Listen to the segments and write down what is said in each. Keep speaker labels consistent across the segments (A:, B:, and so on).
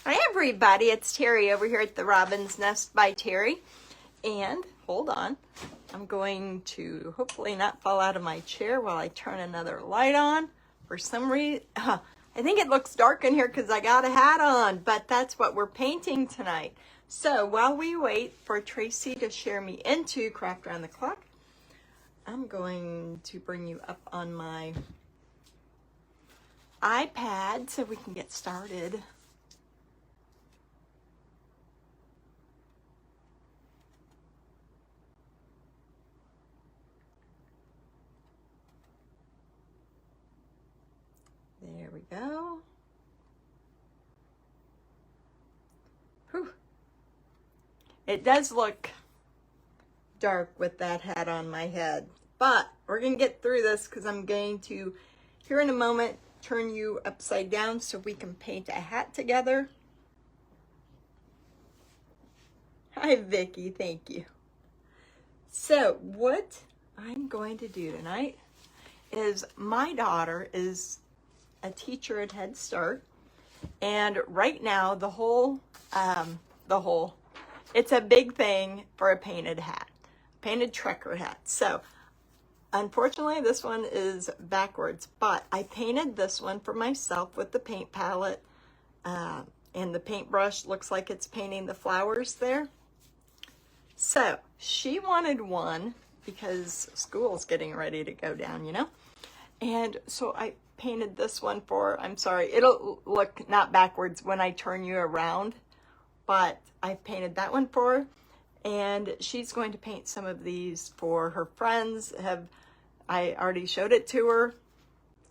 A: Hi everybody, it's Terry over here at the Robin's Nest by Terry. And hold on, I'm going to hopefully not fall out of my chair while I turn another light on. For some reason, I think it looks dark in here because I got a hat on, but that's what we're painting tonight. So while we wait for Tracy to share me into Craft Around the Clock, I'm going to bring you up on my iPad so we can get started. There we go. Whew. It does look dark with that hat on my head, but we're going to get through this because I'm going to, here in a moment, turn you upside down so we can paint a hat together. Hi, Vicki. Thank you. So what I'm going to do tonight is my daughter is a teacher at Head Start, and right now it's a big thing for a painted hat, painted trucker hat. So unfortunately this one is backwards, but I painted this one for myself with the paint palette, and the paintbrush looks like it's painting the flowers there. So she wanted one because school's getting ready to go down, you know, and so I painted this one for, I'm sorry, it'll look not backwards when I turn you around, but I painted that one for her, and she's going to paint some of these for her friends. I already showed it to her,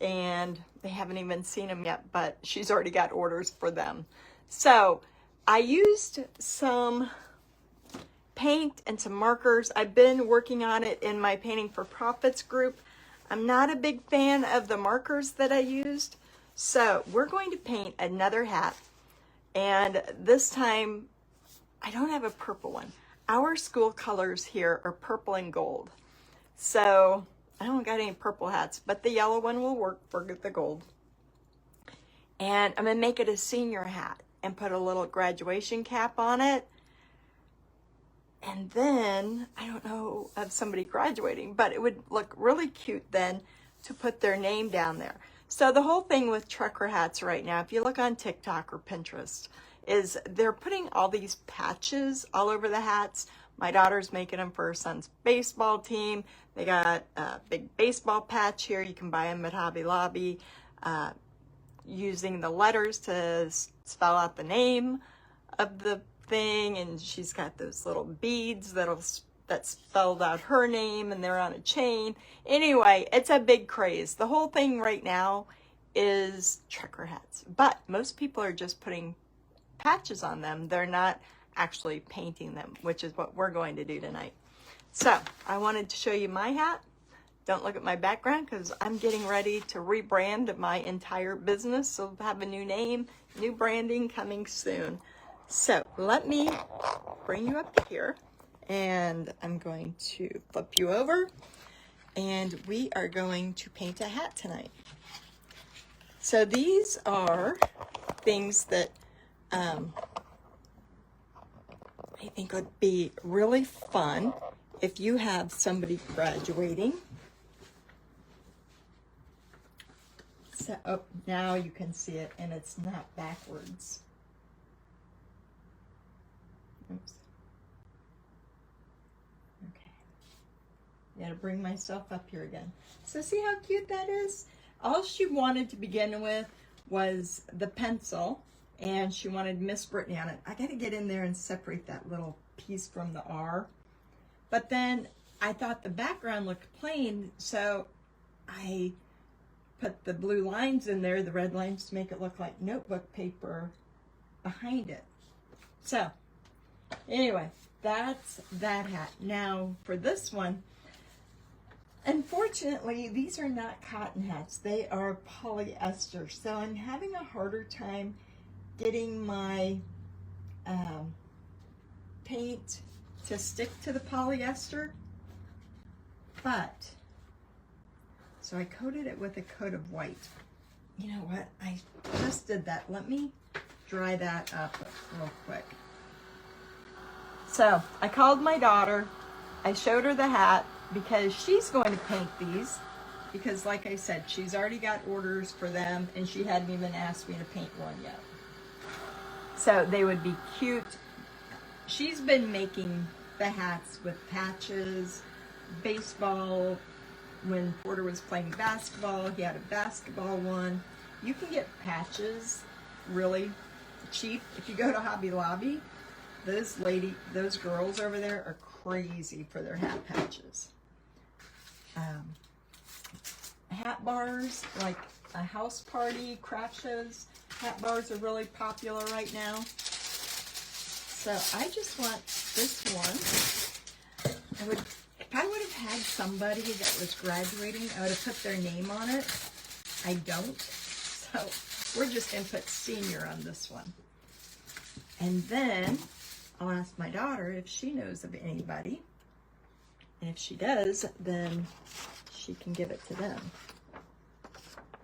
A: and they haven't even seen them yet, but she's already got orders for them. So I used some paint and some markers. I've been working on it in my Painting for Profits group. I'm not a big fan of the markers that I used, so we're going to paint another hat, and this time I don't have a purple one. Our school colors here are purple and gold, so I don't got any purple hats, but the yellow one will work for the gold. And I'm gonna make it a senior hat and put a little graduation cap on it. And then, I don't know of somebody graduating, but it would look really cute then to put their name down there. So the whole thing with trucker hats right now, if you look on TikTok or Pinterest, is they're putting all these patches all over the hats. My daughter's making them for her son's baseball team. They got a big baseball patch here. You can buy them at Hobby Lobby, using the letters to spell out the name of the thing, and she's got those little beads that spelled out her name, and they're on a chain. Anyway, it's a big craze. The whole thing right now is trucker hats, but most people are just putting patches on them. They're not actually painting them, which is what we're going to do tonight. So I wanted to show you my hat. Don't look at my background because I'm getting ready to rebrand my entire business, so have a new name, new branding coming soon. So let me bring you up here, and I'm going to flip you over, and we are going to paint a hat tonight. So these are things that I think would be really fun if you have somebody graduating. So now you can see it, and it's not backwards. Oops. Okay. Gotta bring myself up here again. So see how cute that is? All she wanted to begin with was the pencil, and she wanted Miss Brittany on it. I gotta get in there and separate that little piece from the R. But then I thought the background looked plain, so I put the blue lines in there, the red lines, to make it look like notebook paper behind it. So anyway, that's that hat. Now for this one, unfortunately, these are not cotton hats. They are polyester. So I'm having a harder time getting my paint to stick to the polyester. But, so I coated it with a coat of white. You know what? I just did that. Let me dry that up real quick. So I called my daughter. I showed her the hat because she's going to paint these because, like I said, she's already got orders for them and she hadn't even asked me to paint one yet. So they would be cute. She's been making the hats with patches, baseball. When Porter was playing basketball, he had a basketball one. You can get patches really cheap. If you go to Hobby Lobby, those girls over there are crazy for their hat patches. Hat bars, like a house party, craft shows, hat bars are really popular right now. So I just want this one. If I would have had somebody that was graduating, I would have put their name on it. I don't. So we're just going to put senior on this one. And then I'll ask my daughter if she knows of anybody. And if she does, then she can give it to them.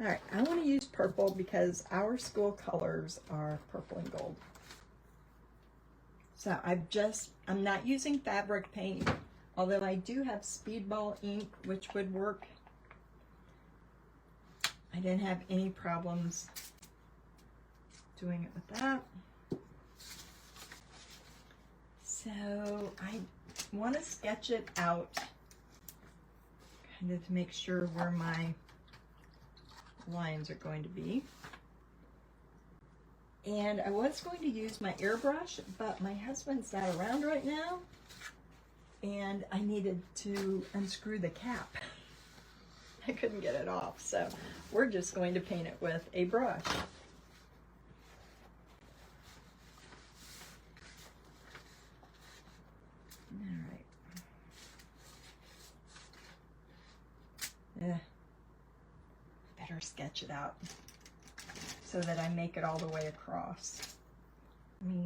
A: All right, I want to use purple because our school colors are purple and gold. So I'm not using fabric paint, although I do have Speedball ink, which would work. I didn't have any problems doing it with that. So I want to sketch it out, kind of to make sure where my lines are going to be. And I was going to use my airbrush, but my husband's not around right now, and I needed to unscrew the cap. I couldn't get it off, so we're just going to paint it with a brush. Alright. Better sketch it out so that I make it all the way across. Okay,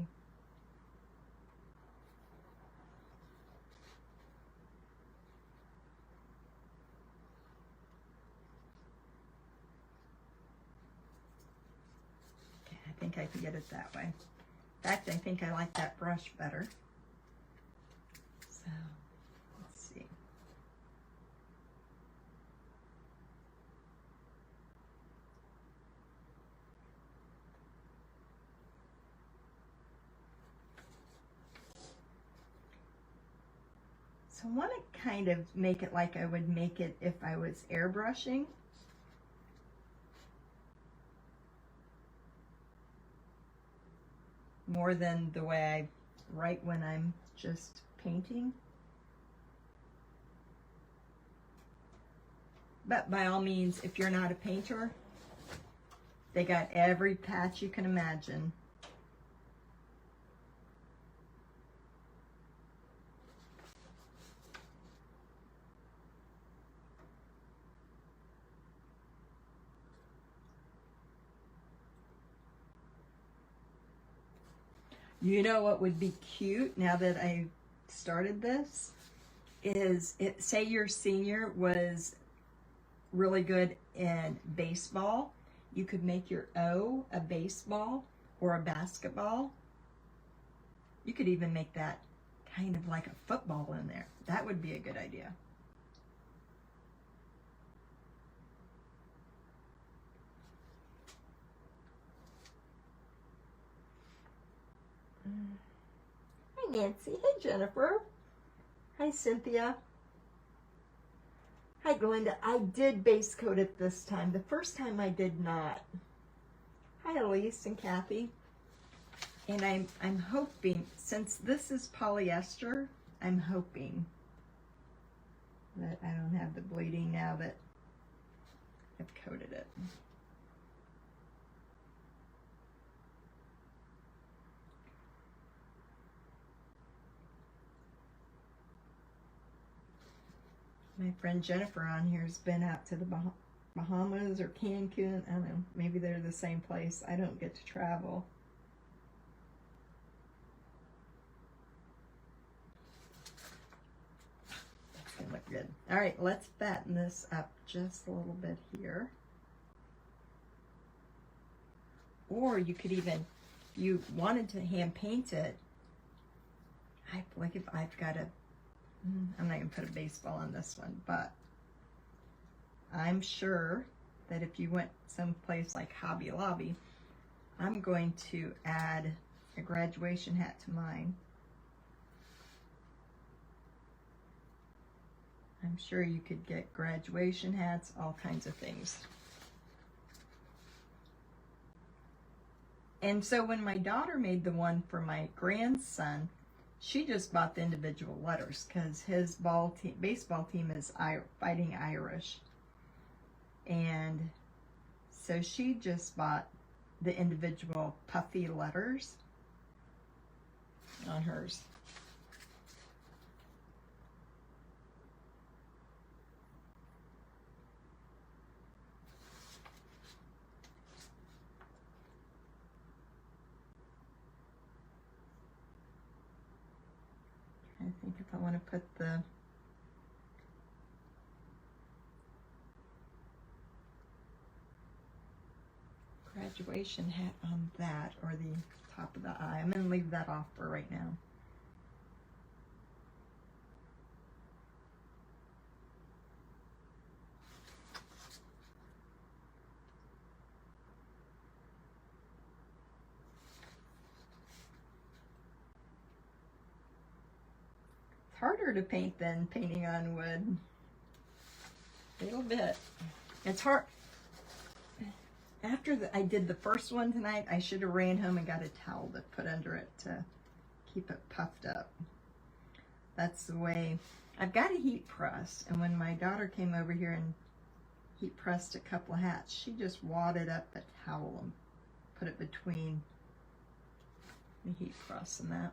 A: I think I can get it that way. In fact, I think I like that brush better. So, let's see. So I want to kind of make it like I would make it if I was airbrushing. More than the way I write when I'm just painting. But by all means, if you're not a painter, they got every patch you can imagine. You know what would be cute now that I started this is say your senior was really good in baseball. You could make your O a baseball or a basketball. You could even make that kind of like a football in there. That would be a good idea. Hi Nancy, hey Jennifer, hi Cynthia, hi Glenda. I did base coat it this time. The first time I did not. Hi Elise and Kathy. And I'm hoping, since this is polyester, I'm hoping that I don't have the bleeding now that I've coated it. My friend Jennifer on here has been out to the Bahamas or Cancun. I don't know, maybe they're the same place. I don't get to travel. That's gonna look good. All right, let's fatten this up just a little bit here. Or you could even you wanted to hand paint it, like if I've got a, I'm not gonna put a baseball on this one, but I'm sure that if you went someplace like Hobby Lobby, I'm going to add a graduation hat to mine. I'm sure you could get graduation hats, all kinds of things. And so when my daughter made the one for my grandson, she just bought the individual letters because his baseball team is Fighting Irish. And so she just bought the individual puffy letters on hers. I think if I want to put the graduation hat on that, or the top of the eye. I'm going to leave that off for right now. It's harder to paint than painting on wood. A little bit. It's hard. After I did the first one tonight, I should have ran home and got a towel to put under it to keep it puffed up. That's the way. I've got a heat press, and when my daughter came over here and heat pressed a couple of hats, she just wadded up the towel and put it between the heat press and that.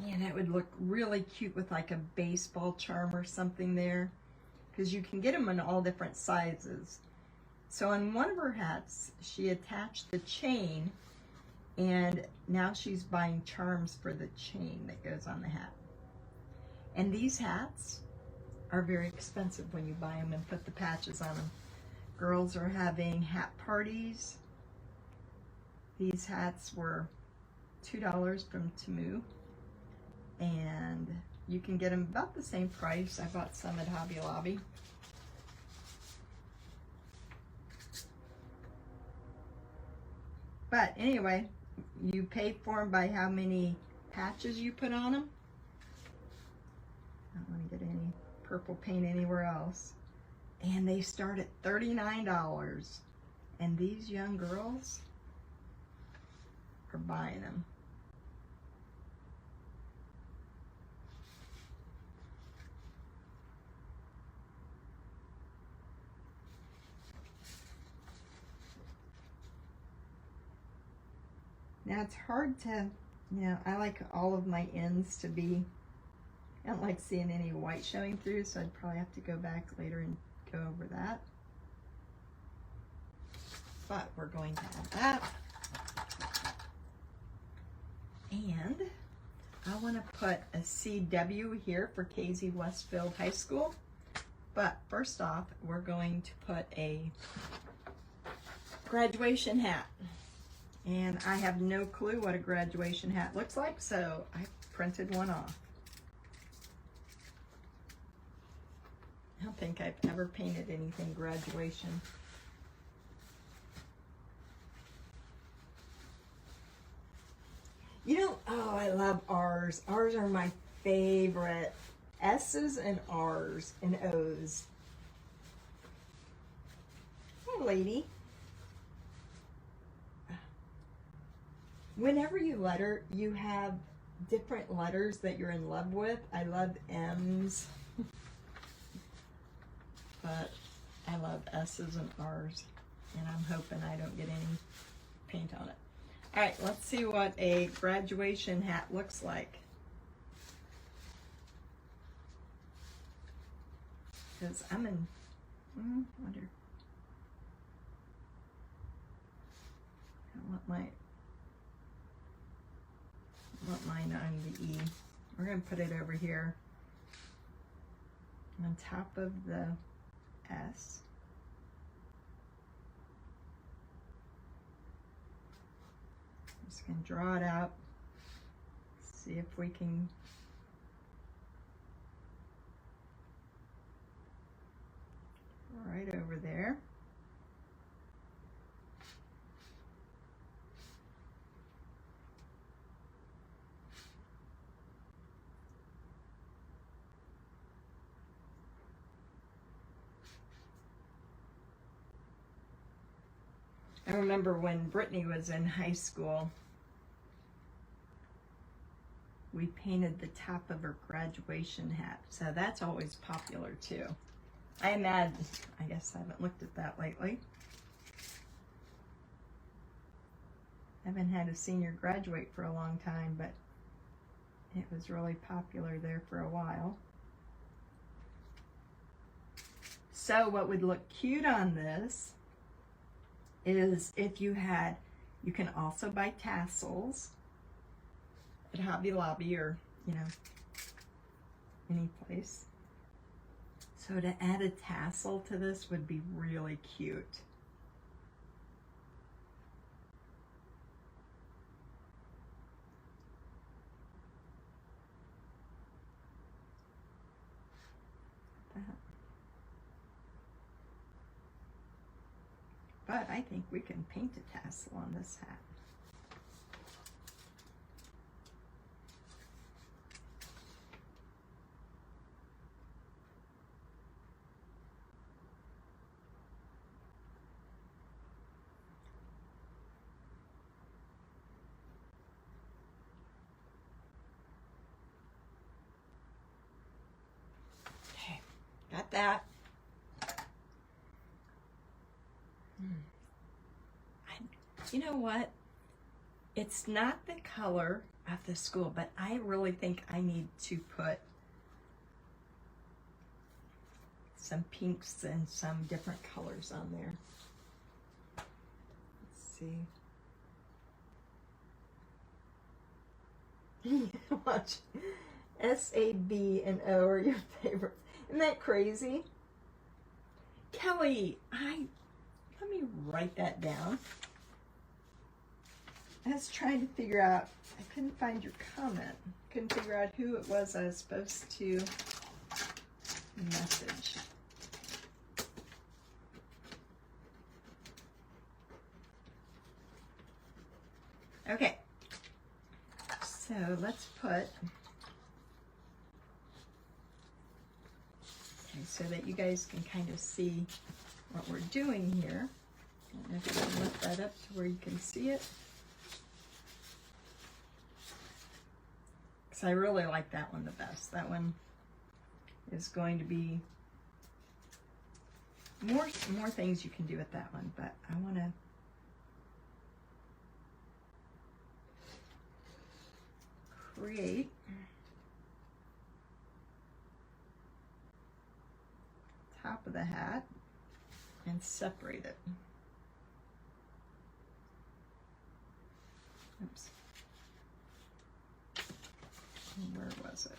A: And that would look really cute with like a baseball charm or something there, because you can get them in all different sizes. So on one of her hats, she attached the chain, and now she's buying charms for the chain that goes on the hat. And these hats are very expensive when you buy them and put the patches on them. Girls are having hat parties. These hats were $2 from Temu. And you can get them about the same price. I bought some at Hobby Lobby. But anyway, you pay for them by how many patches you put on them. I don't want to get any purple paint anywhere else. And they start at $39. And these young girls are buying them. Now it's hard to, I like all of my ends to be, I don't like seeing any white showing through, so I'd probably have to go back later and go over that. But we're going to add that. And I want to put a CW here for Casey Westfield High School. But first off, we're going to put a graduation hat. And I have no clue what a graduation hat looks like, so I printed one off. I don't think I've ever painted anything graduation. Oh, I love R's. R's are my favorite. S's and R's and O's. Hi, lady. Whenever you letter, you have different letters that you're in love with. I love M's, but I love S's and R's, and I'm hoping I don't get any paint on it. All right, let's see what a graduation hat looks like. because I'm in, wonder, I want mine on the E. We're going to put it over here on top of the S. I'm just going to draw it out, see if we can right over there. I remember when Brittany was in high school, we painted the top of her graduation hat. So that's always popular too. I guess I haven't looked at that lately. I haven't had a senior graduate for a long time, but it was really popular there for a while. So what would look cute on this is if you can also buy tassels at Hobby Lobby or, any place. So to add a tassel to this would be really cute. But I think we can paint a tassel on this hat. Okay, got that. You know what? It's not the color of the school, but I really think I need to put some pinks and some different colors on there. Let's see. Watch. S, A, B, and O are your favorites. Isn't that crazy? Kelly, let me write that down. I was trying to figure out, I couldn't find your comment. Couldn't figure out who it was I was supposed to message. Okay, so let's put, so that you guys can kind of see what we're doing here. I don't know if I can lift that up to where you can see it. Because I really like that one the best. That one is going to be more things you can do with that one, but I want to create top of the hat and separate it. Oops. Where was it?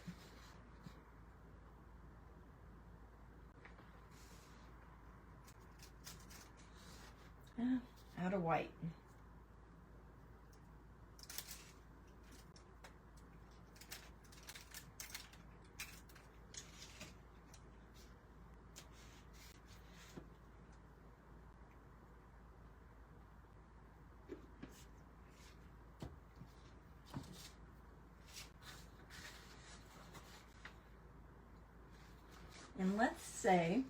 A: Out of white. And let's say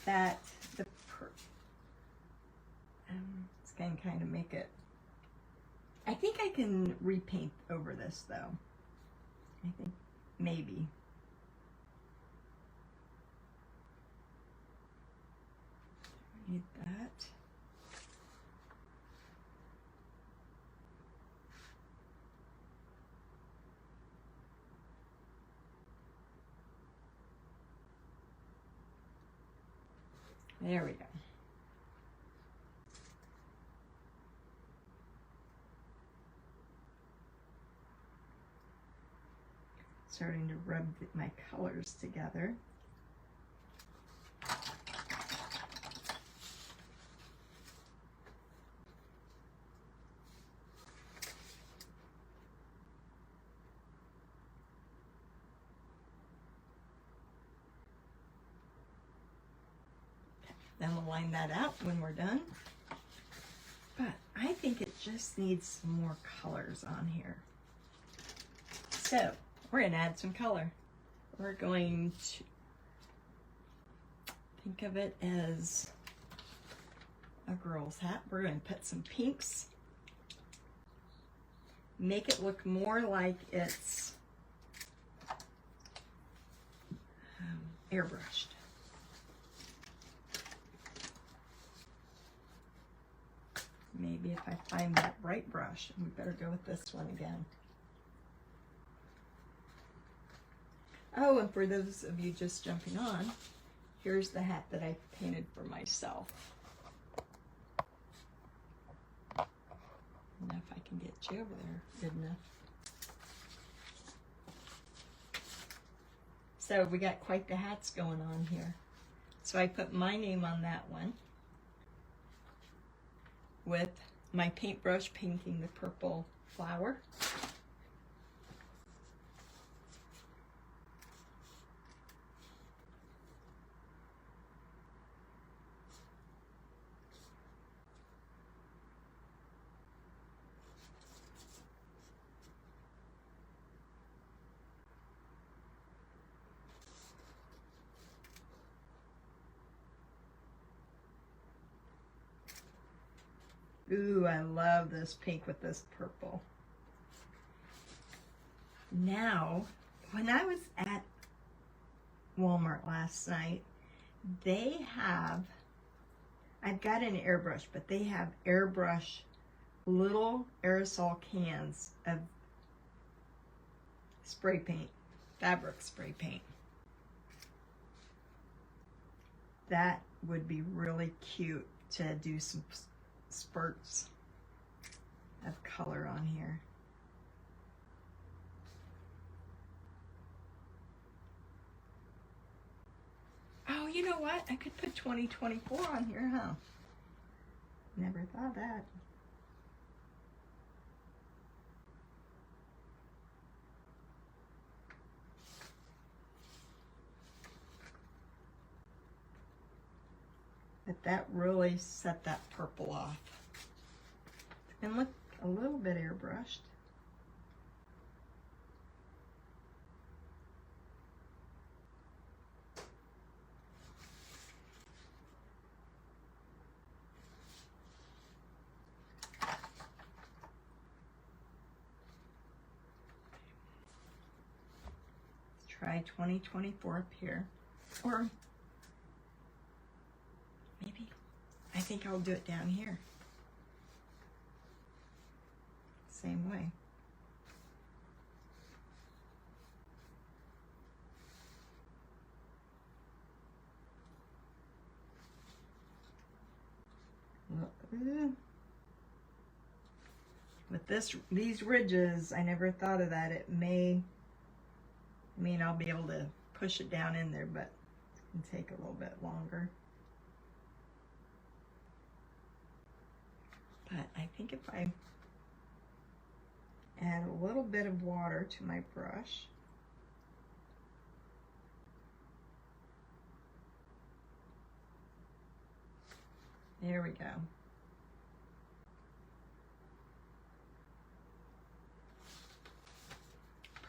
A: that it's going to kind of make it, I think I can repaint over this though. I think maybe. Need that. There we go. Starting to rub my colors together. Then we'll line that out when we're done. But I think it just needs some more colors on here. So we're going to add some color. We're going to think of it as a girl's hat. We're going to put some pinks. Make it look more like it's airbrushed. Maybe if I find that bright brush, we better go with this one again. Oh, and for those of you just jumping on, here's the hat that I painted for myself. Now if I can get you over there, good enough. So we got quite the hats going on here. So I put my name on that one with my paintbrush painting the purple flower. Ooh, I love this pink with this purple. Now, when I was at Walmart last night, they have, I've got an airbrush, but they have airbrush little aerosol cans of spray paint, fabric spray paint. That would be really cute to do some spurts of color on here. Oh, you know what? I could put 2024 on here, huh? Never thought that. But that really set that purple off. And look, a little bit airbrushed. Let's try 2024 up here. Or maybe, I think I'll do it down here. Same way. With these ridges, I never thought of that. It may mean I'll be able to push it down in there, but it can take a little bit longer. But I think if I add a little bit of water to my brush, there we go.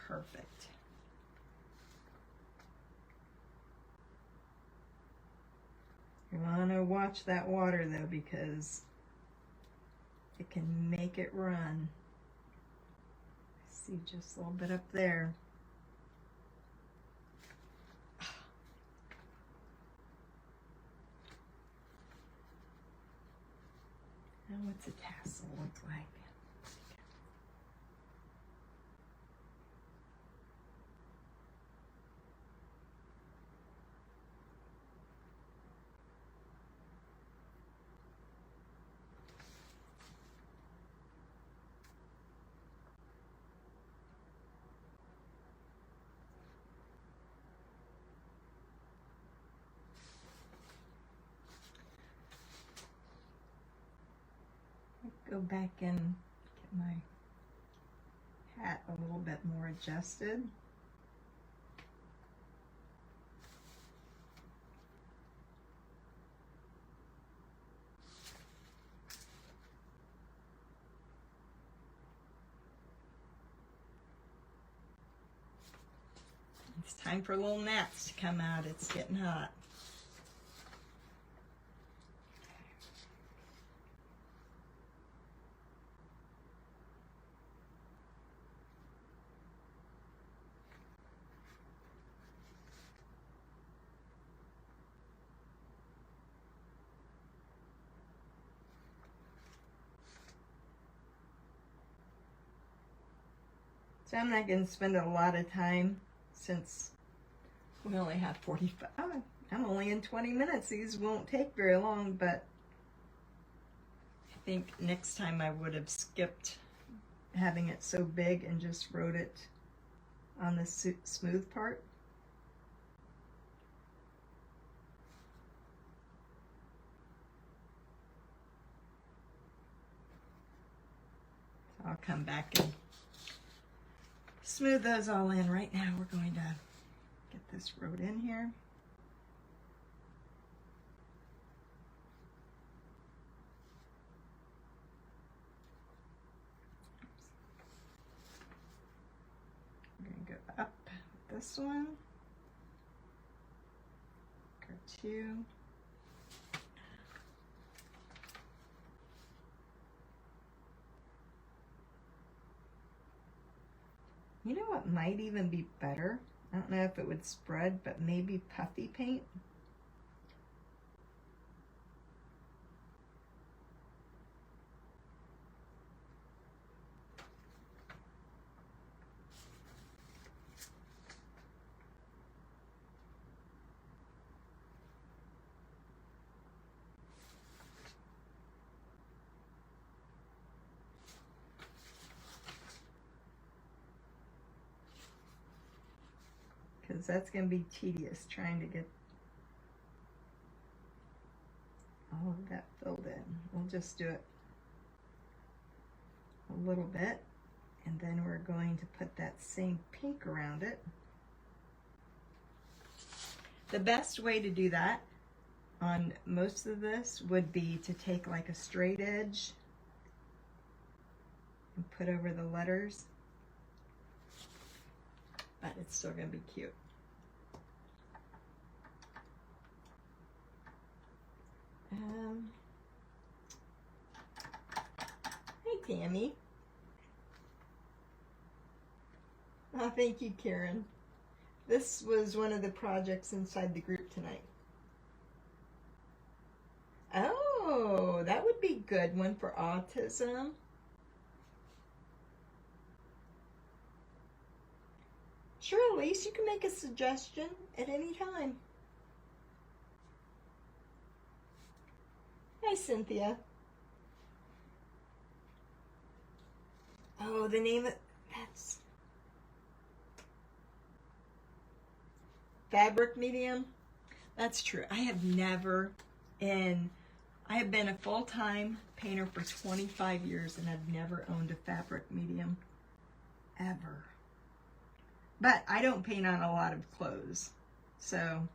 A: Perfect. You want to watch that water though, because it can make it run. See just a little bit up there. Now what's a tassel look like? Go back and get my hat a little bit more adjusted. It's time for little gnats to come out. It's getting hot. So I'm not going to spend a lot of time since we only have 45. Oh, I'm only in 20 minutes. These won't take very long, but I think next time I would have skipped having it so big and just wrote it on the smooth part. So I'll come back and smooth those all in. Right now we're going to get this wrote in here. We're going to go up with this one. Go two. You know what might even be better? I don't know if it would spread, but maybe puffy paint. Because that's going to be tedious trying to get all of that filled in. We'll just do it a little bit, and then we're going to put that same pink around it. The best way to do that on most of this would be to take like a straight edge and put over the letters, but it's still going to be cute. Hey, Tammy. Oh, thank you, Karen. This was one of the projects inside the group tonight. Oh, that would be a good one for autism. Sure, Elise, you can make a suggestion at any time. Hi, Cynthia. Oh, the name of that's fabric medium. That's true. I have been a full-time painter for 25 years and I've never owned a fabric medium ever. But I don't paint on a lot of clothes. So,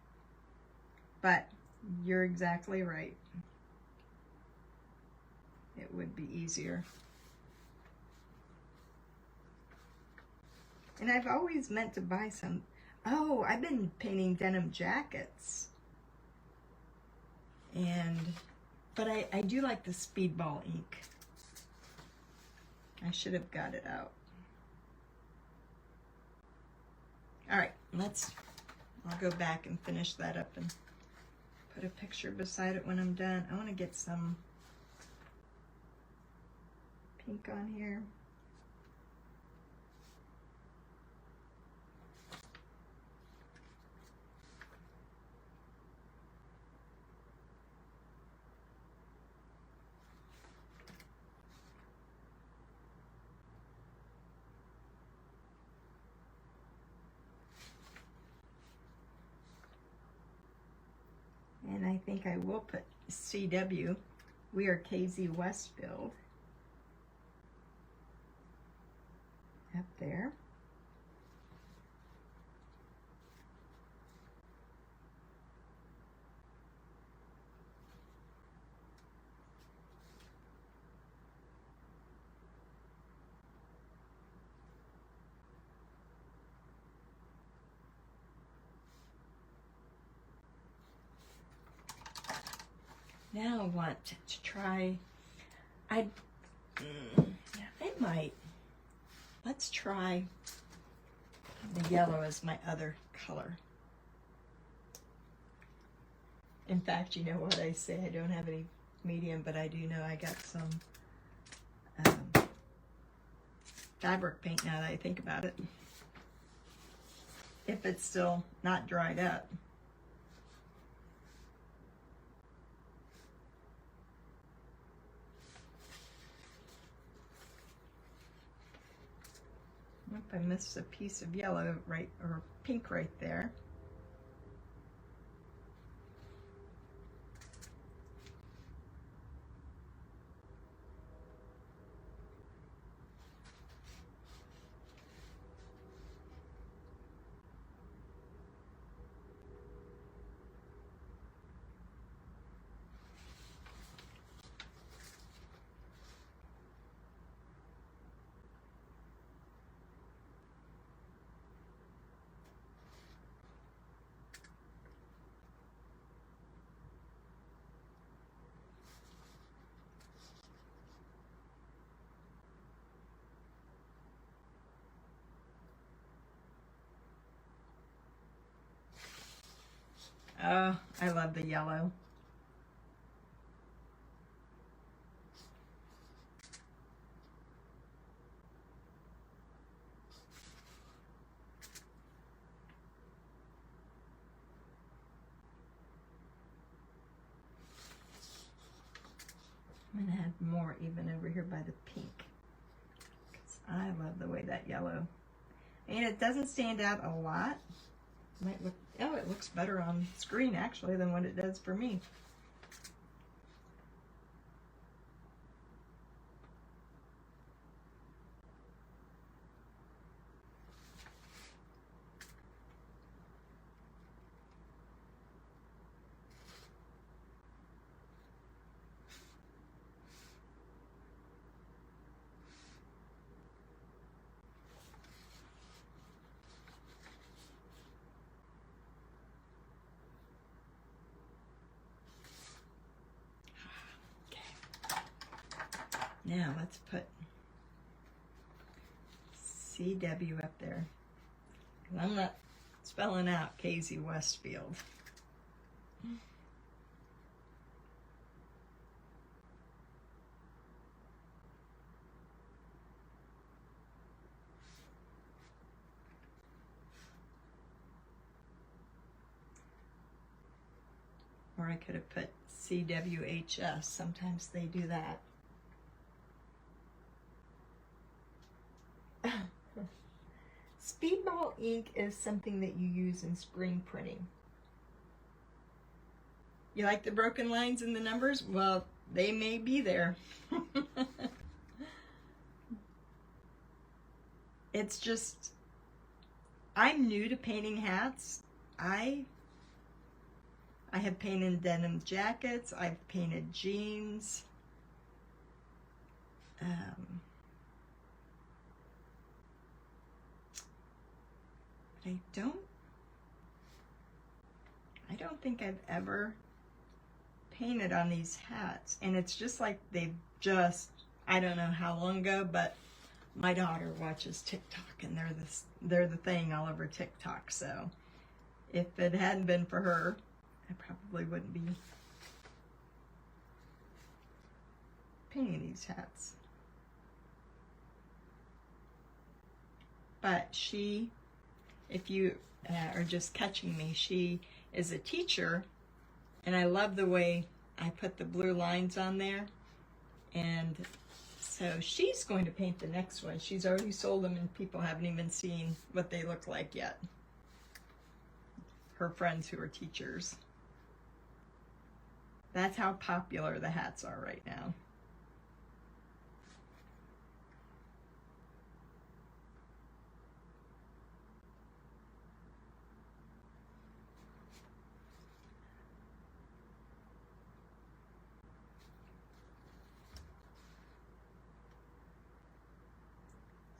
A: but you're exactly right. It would be easier. And I've always meant to buy some. Oh, I've been painting denim jackets. But I do like the Speedball ink. I should have got it out. All right, I'll go back and finish that up and put a picture beside it when I'm done. I want to get some pink on here. And I think I will put CW. We are KZ Westfield. there. Now I want to try, I might, let's try the yellow as my other color. In fact, you know what I say, I don't have any medium, but I do know I got some fabric paint now that I think about it. If it's still not dried up. I missed a piece of yellow right, or pink right there. Oh, I love the yellow. I'm gonna add more even over here by the pink. 'Cause I love the way that yellow. And it doesn't stand out a lot. Might look, oh, it looks better on screen actually than what it does for me. Now let's put CW up there. I'm not spelling out Casey Westfield. Or I could have put CWHS. Sometimes they do that. Speedball ink is something that you use in screen printing. You like the broken lines in the numbers? Well, they may be there. It's just, I'm new to painting hats. I have painted denim jackets. I've painted jeans. I don't think I've ever painted on these hats. And it's just like they've just, I don't know how long ago, but my daughter watches TikTok and they're the thing all over TikTok. So if it hadn't been for her, I probably wouldn't be painting these hats. But she, if you are just catching me, she is a teacher, and I love the way I put the blue lines on there. And so she's going to paint the next one. She's already sold them and people haven't even seen what they look like yet. Her friends who are teachers. That's how popular the hats are right now.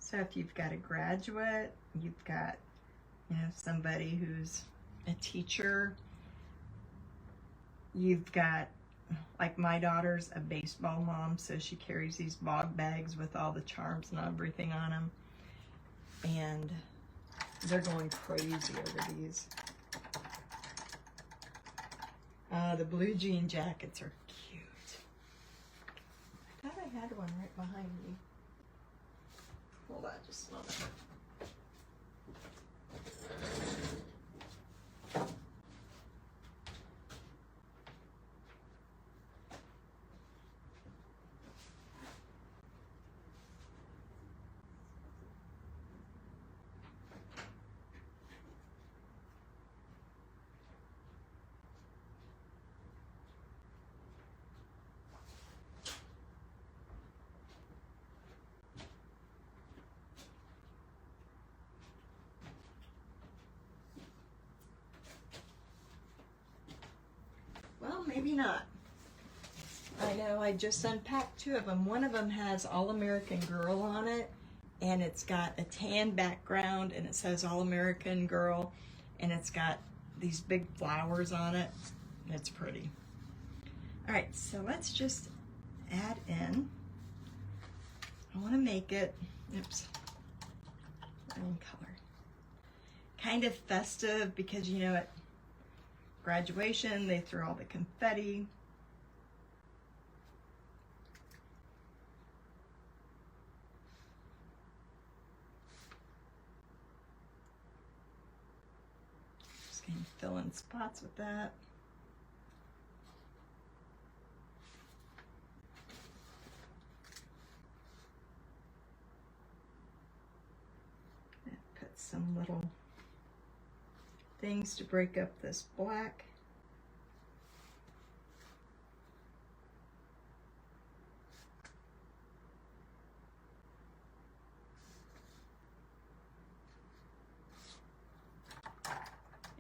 A: So if you've got a graduate, you've got, you know, somebody who's a teacher, you've got, like my daughter's a baseball mom, so she carries these bog bags with all the charms and everything on them. And they're going crazy over these. The blue jean jackets are cute. I thought I had one right behind me. Hold on just a moment. Well, maybe not. I know I just unpacked two of them. One of them has All American Girl on it, and it's got a tan background, and it says All American Girl, and it's got these big flowers on it. It's pretty. All right, so let's just add in. I want to make it, oops, wrong color. Kind of festive because, you know, at graduation they throw all the confetti. Just going to fill in spots with that. And put some little things to break up this black.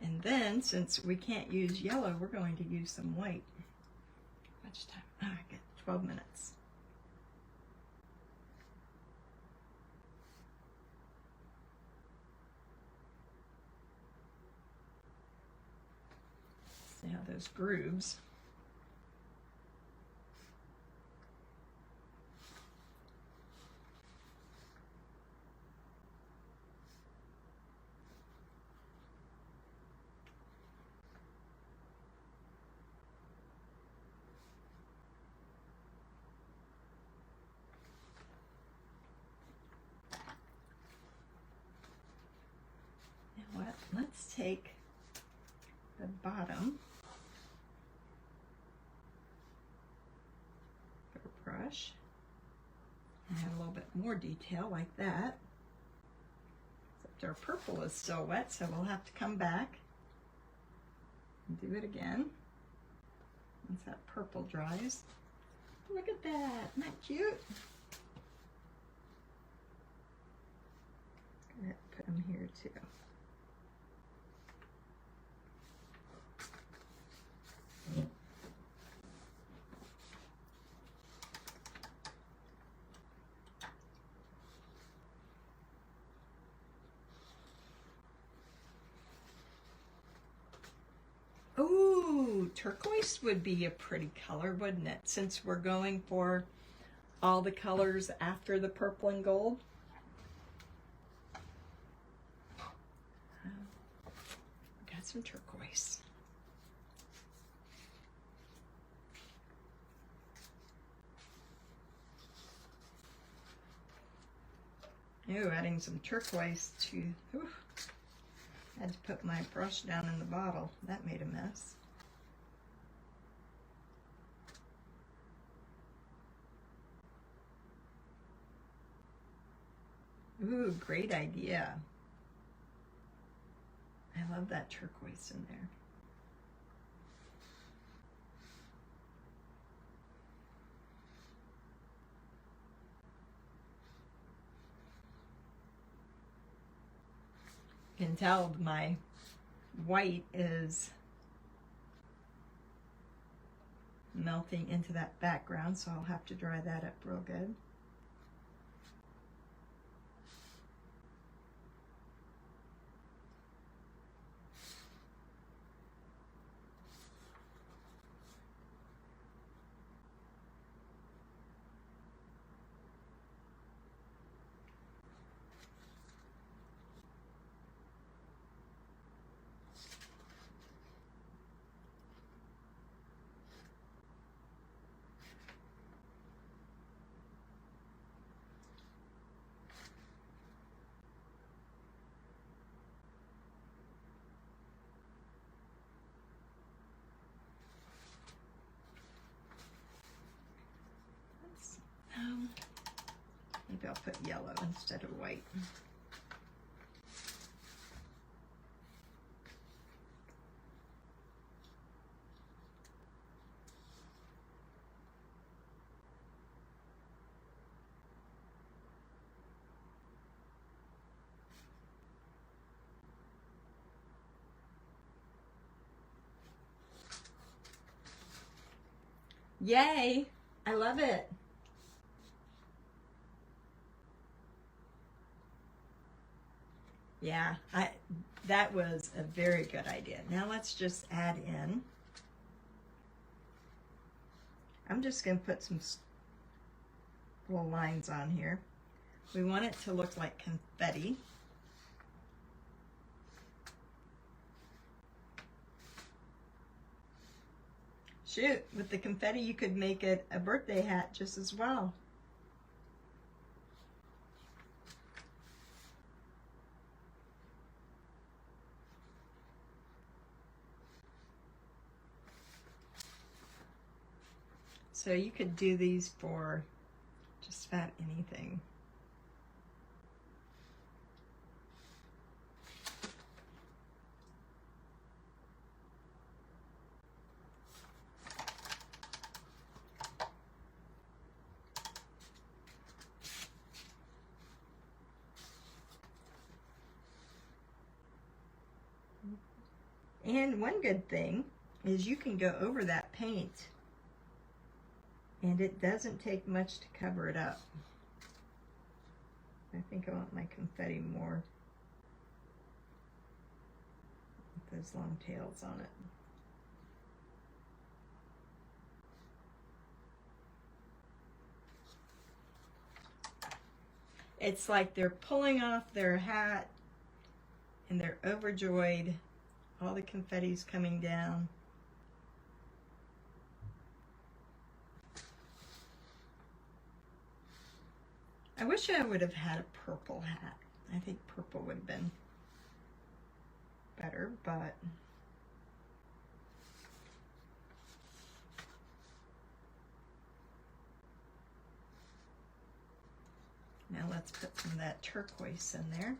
A: And then, since we can't use yellow, we're going to use some white. How much time? Oh, I got 12 minutes. See how those grooves. What? Let's take the bottom of a brush and add a little bit more detail like that. Except our purple is still wet, so we'll have to come back and do it again once that purple dries. Look at that, isn't that cute? Go ahead and put them here too. Ooh, turquoise would be a pretty color, wouldn't it? Since we're going for all the colors after the purple and gold. Got some turquoise. Ooh, adding some turquoise to, ooh, had to put my brush down in the bottle. That made a mess. Ooh, great idea. I love that turquoise in there. You can tell my white is melting into that background, so I'll have to dry that up real good. I'll put yellow instead of white. Yay! I love it. Yeah, that was a very good idea. Now let's just add in. I'm just going to put some little lines on here. We want it to look like confetti. Shoot, with the confetti you could make it a birthday hat just as well. So you could do these for just about anything. And one good thing is you can go over that paint and it doesn't take much to cover it up. I think I want my confetti more with those long tails on it. It's like they're pulling off their hat and they're overjoyed. All the confetti's coming down. I wish I would have had a purple hat. I think purple would have been better, but now let's put some of that turquoise in there.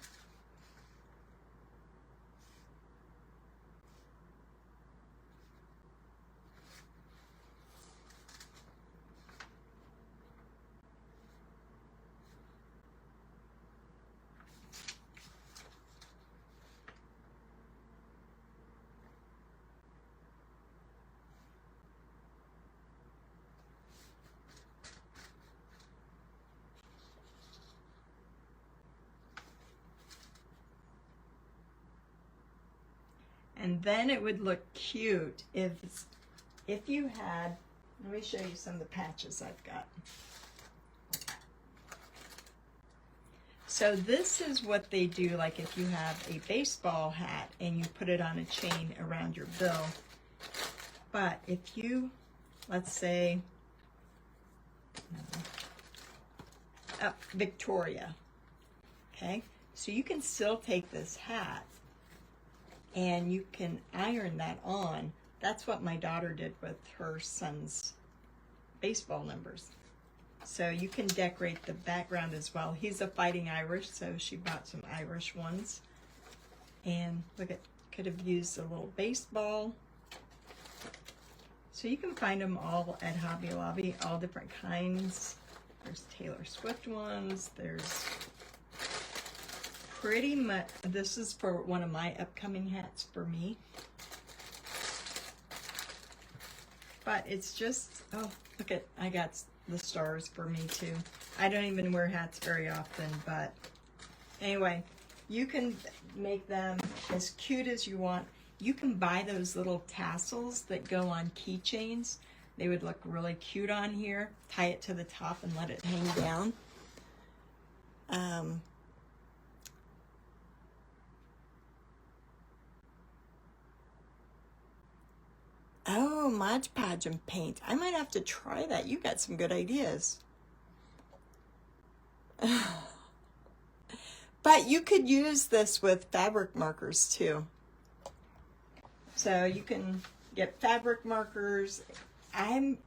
A: And then it would look cute if you had, let me show you some of the patches I've got. So this is what they do, like if you have a baseball hat and you put it on a chain around your bill. But if you, let's say, Victoria, okay? So you can still take this hat and you can iron that on. That's what my daughter did with her son's baseball numbers. So you can decorate the background as well. He's a Fighting Irish, so she bought some Irish ones. And look at, could have used a little baseball. So you can find them all at Hobby Lobby, all different kinds. There's Taylor Swift ones, there's pretty much, this is for one of my upcoming hats for me. But it's just, oh, look at, I got the stars for me too. I don't even wear hats very often, but anyway, you can make them as cute as you want. You can buy those little tassels that go on keychains. They would look really cute on here. Tie it to the top and let it hang down. Oh, Mod Podge and paint. I might have to try that. You got some good ideas. But you could use this with fabric markers too. So you can get fabric markers. I'm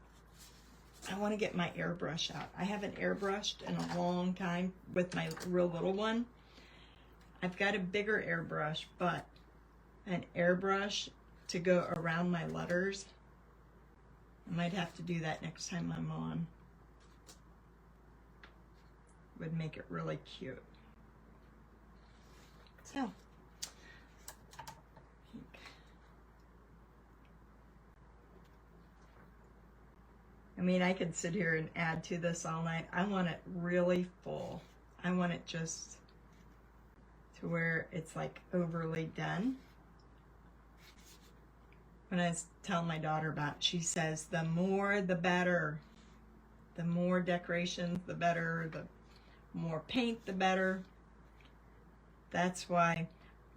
A: I want to get my airbrush out. I haven't airbrushed in a long time with my real little one. I've got a bigger airbrush, but an airbrush to go around my letters, I might have to do that next time I'm on. Would make it really cute. So, I mean, I could sit here and add to this all night. I want it really full. I want it just to where it's like overly done. When I was telling my daughter about it, she says, the more the better. The more decorations, the better. The more paint, the better. That's why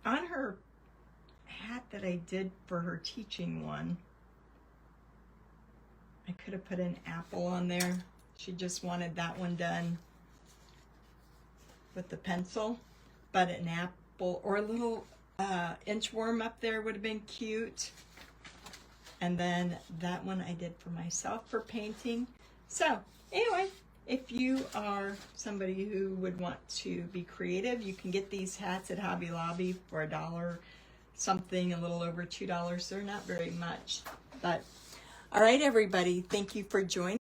A: on her hat that I did for her teaching one, I could have put an apple on there. She just wanted that one done with the pencil, but an apple or a little inchworm up there would have been cute. And then that one I did for myself for painting. So anyway, if you are somebody who would want to be creative, you can get these hats at Hobby Lobby for $1 something, a little over $2. They're not very much, but all right, everybody, thank you for joining.